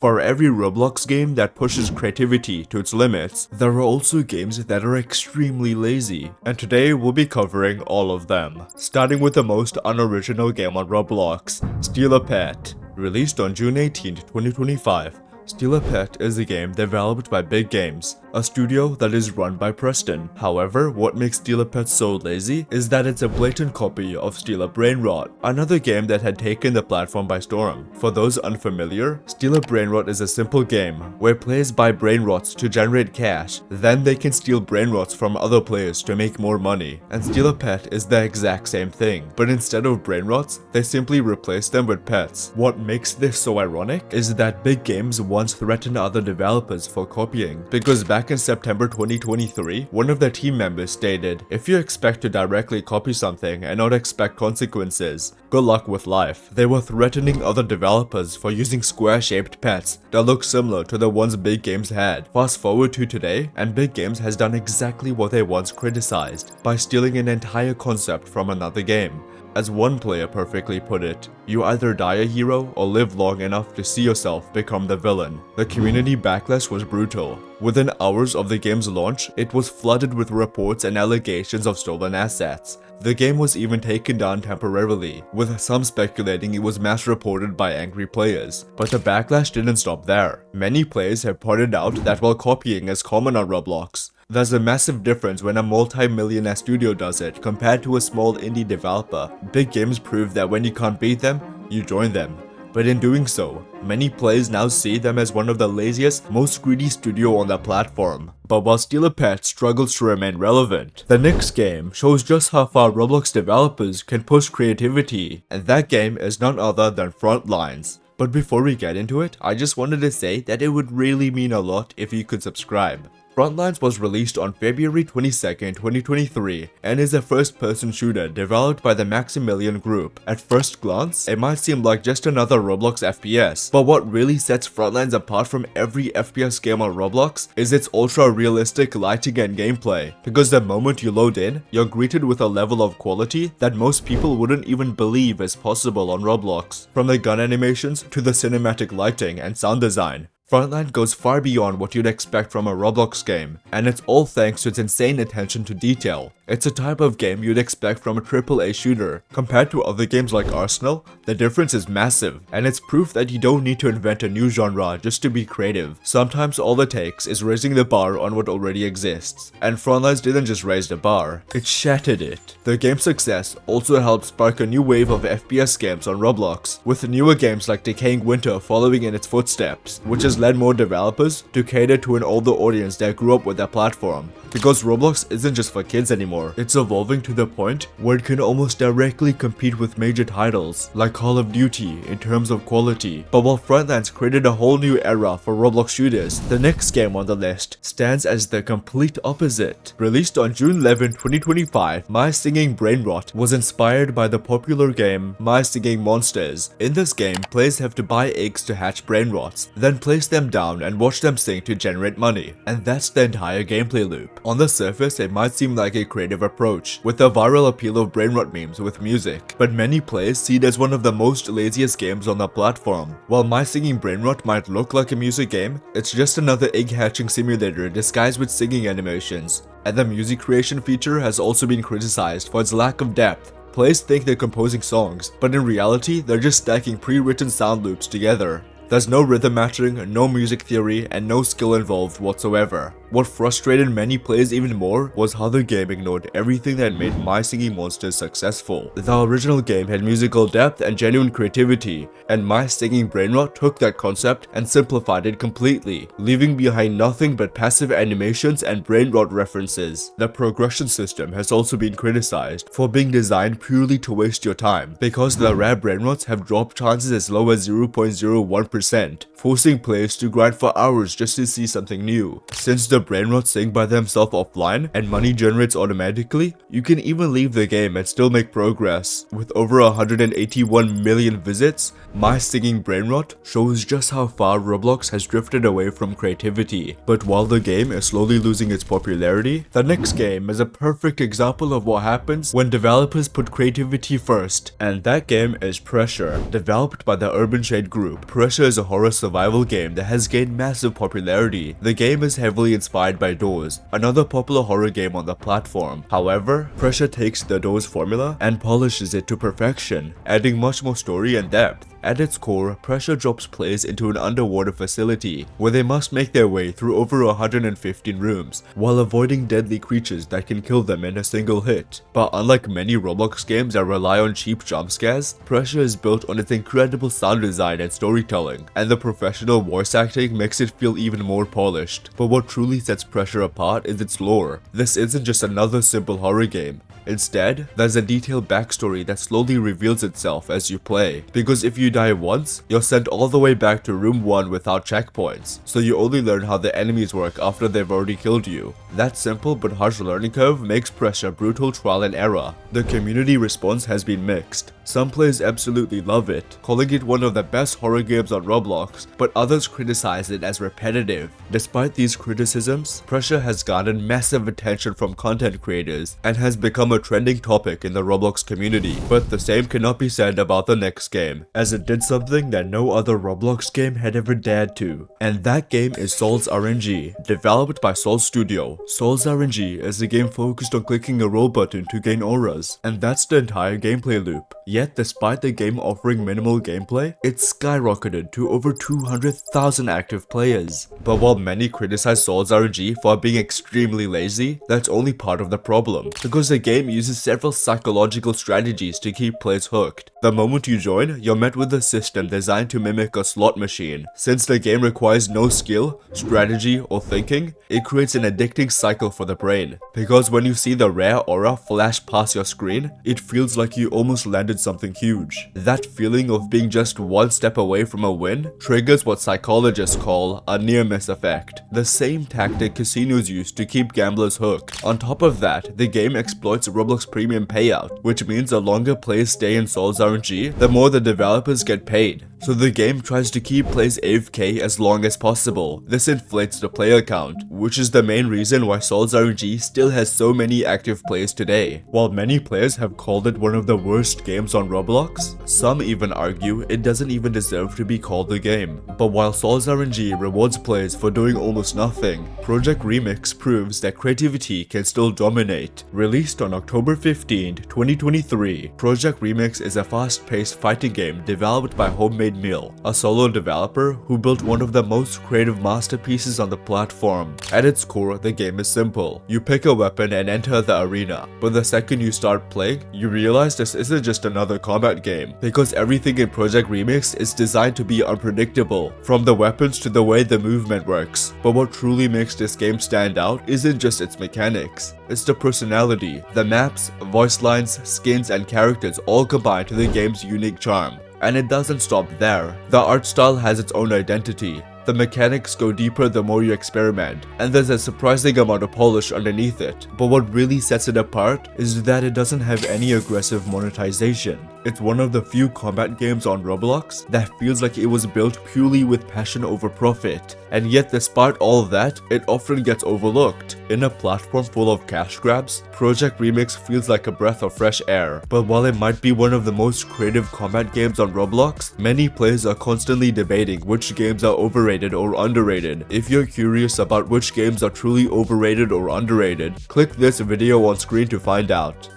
For every Roblox game that pushes creativity to its limits, there are also games that are extremely lazy, and today we'll be covering all of them. Starting with the most unoriginal game on Roblox, Steal a Pet. Released on June 18, 2025, Steal a Pet is a game developed by Big Games, a studio that is run by Preston. However, what makes Steal a Pet so lazy is that it's a blatant copy of Steal a Brainrot, another game that had taken the platform by storm. For those unfamiliar, Steal a Brainrot is a simple game where players buy brainrots to generate cash, then they can steal brainrots from other players to make more money. And Steal a Pet is the exact same thing, but instead of brainrots, they simply replace them with pets. What makes this so ironic is that Big Games once threatened other developers for copying, because back in September 2023, one of their team members stated, "If you expect to directly copy something and not expect consequences, good luck with life." They were threatening other developers for using square-shaped pets that look similar to the ones Big Games had. Fast forward to today, and Big Games has done exactly what they once criticized, by stealing an entire concept from another game. As one player perfectly put it, you either die a hero or live long enough to see yourself become the villain. The community backlash was brutal. Within hours of the game's launch, it was flooded with reports and allegations of stolen assets. The game was even taken down temporarily, with some speculating it was mass reported by angry players. But the backlash didn't stop there. Many players have pointed out that while copying is common on Roblox, there's a massive difference when a multi-millionaire studio does it compared to a small indie developer. Big Games prove that when you can't beat them, you join them. But in doing so, many players now see them as one of the laziest, most greedy studio on the platform. But while Steal a Pet struggles to remain relevant, the next game shows just how far Roblox developers can push creativity, and that game is none other than Frontlines. But before we get into it, I just wanted to say that it would really mean a lot if you could subscribe. Frontlines was released on February 22, 2023, and is a first-person shooter developed by the Maximilian Group. At first glance, it might seem like just another Roblox FPS, but what really sets Frontlines apart from every FPS game on Roblox is its ultra-realistic lighting and gameplay, because the moment you load in, you're greeted with a level of quality that most people wouldn't even believe is possible on Roblox. From the gun animations to the cinematic lighting and sound design, Frontline goes far beyond what you'd expect from a Roblox game, and it's all thanks to its insane attention to detail. It's a type of game you'd expect from a AAA shooter. Compared to other games like Arsenal, the difference is massive, and it's proof that you don't need to invent a new genre just to be creative. Sometimes all it takes is raising the bar on what already exists, and Frontlines didn't just raise the bar, it shattered it. The game's success also helped spark a new wave of FPS games on Roblox, with newer games like Decaying Winter following in its footsteps, which has led more developers to cater to an older audience that grew up with their platform. Because Roblox isn't just for kids anymore, it's evolving to the point where it can almost directly compete with major titles like Call of Duty in terms of quality. But while Frontlines created a whole new era for Roblox shooters, the next game on the list stands as the complete opposite. Released on June 11, 2025, My Singing Brainrot was inspired by the popular game My Singing Monsters. In this game, players have to buy eggs to hatch brainrots, then place them down and watch them sing to generate money, and that's the entire gameplay loop. On the surface, it might seem like a creative approach, with the viral appeal of brainrot memes with music, but many players see it as one of the most laziest games on the platform. While My Singing Brainrot might look like a music game, it's just another egg hatching simulator disguised with singing animations. And the music creation feature has also been criticized for its lack of depth. Players think they're composing songs, but in reality, they're just stacking pre-written sound loops together. There's no rhythm matching, no music theory, and no skill involved whatsoever. What frustrated many players even more was how the game ignored everything that made My Singing Monsters successful. The original game had musical depth and genuine creativity, and My Singing Brainrot took that concept and simplified it completely, leaving behind nothing but passive animations and brainrot references. The progression system has also been criticized for being designed purely to waste your time, because the rare brainrots have drop chances as low as 0.01%, forcing players to grind for hours just to see something new. Since the the brainrots sing by themselves offline and money generates automatically, you can even leave the game and still make progress. With over 181 million visits, my Singing Brainrot shows just how far Roblox has drifted away from creativity. But while the game is slowly losing its popularity, the next game is a perfect example of what happens when developers put creativity first, and that game is Pressure. Developed by the Urban Shade Group, Pressure is a horror survival game that has gained massive popularity. The game is heavily inspired by Doors, another popular horror game on the platform. However, Pressure takes the Doors formula and polishes it to perfection, adding much more story and depth. At its core, Pressure drops players into an underwater facility, where they must make their way through over 115 rooms, while avoiding deadly creatures that can kill them in a single hit. But unlike many Roblox games that rely on cheap jump scares, Pressure is built on its incredible sound design and storytelling, and the professional voice acting makes it feel even more polished. But what truly sets Pressure apart is its lore. This isn't just another simple horror game. Instead, there's a detailed backstory that slowly reveals itself as you play, because if you die once, you're sent all the way back to room 1 without checkpoints, so you only learn how the enemies work after they've already killed you. That simple but harsh learning curve makes Pressure brutal trial and error. The community response has been mixed. Some players absolutely love it, calling it one of the best horror games on Roblox, but others criticize it as repetitive. Despite these criticisms, Pressure has garnered massive attention from content creators and has become a trending topic in the Roblox community. But the same cannot be said about the next game, as it did something that no other Roblox game had ever dared to. And that game is Sols RNG, developed by Sols Studio. Sols RNG is a game focused on clicking a roll button to gain auras, and that's the entire gameplay loop. Yet despite the game offering minimal gameplay, it skyrocketed to over 200,000 active players. But while many criticize Sols RNG for being extremely lazy, that's only part of the problem, because the game uses several psychological strategies to keep players hooked. The moment you join, you're met with a system designed to mimic a slot machine. Since the game requires no skill, strategy, or thinking, it creates an addicting cycle for the brain. Because when you see the rare aura flash past your screen, it feels like you almost landed something huge. That feeling of being just one step away from a win triggers what psychologists call a near-miss effect, the same tactic casinos use to keep gamblers hooked. On top of that, the game exploits Roblox premium payout, which means the longer players stay in Sols RNG, the more the developers get paid. So the game tries to keep players AFK as long as possible. This inflates the player count, which is the main reason why Sols RNG still has so many active players today. While many players have called it one of the worst games on Roblox, some even argue it doesn't even deserve to be called a game. But while Sols RNG rewards players for doing almost nothing, Project Remix proves that creativity can still dominate. Released on October 15, 2023, Project Remix is a fast-paced fighting game developed by Homemade Meal, a solo developer who built one of the most creative masterpieces on the platform. At its core, the game is simple. You pick a weapon and enter the arena, but the second you start playing, you realize this isn't just another combat game, because everything in Project Remix is designed to be unpredictable, from the weapons to the way the movement works. But what truly makes this game stand out isn't just its mechanics. It's the personality. The maps, voice lines, skins, and characters all combine to the game's unique charm. And it doesn't stop there. The art style has its own identity. The mechanics go deeper the more you experiment, and there's a surprising amount of polish underneath it. But what really sets it apart is that it doesn't have any aggressive monetization. It's one of the few combat games on Roblox that feels like it was built purely with passion over profit. And yet despite all that, it often gets overlooked. In a platform full of cash grabs, Project Remix feels like a breath of fresh air. But while it might be one of the most creative combat games on Roblox, many players are constantly debating which games are overrated or underrated. If you're curious about which games are truly overrated or underrated, click this video on screen to find out.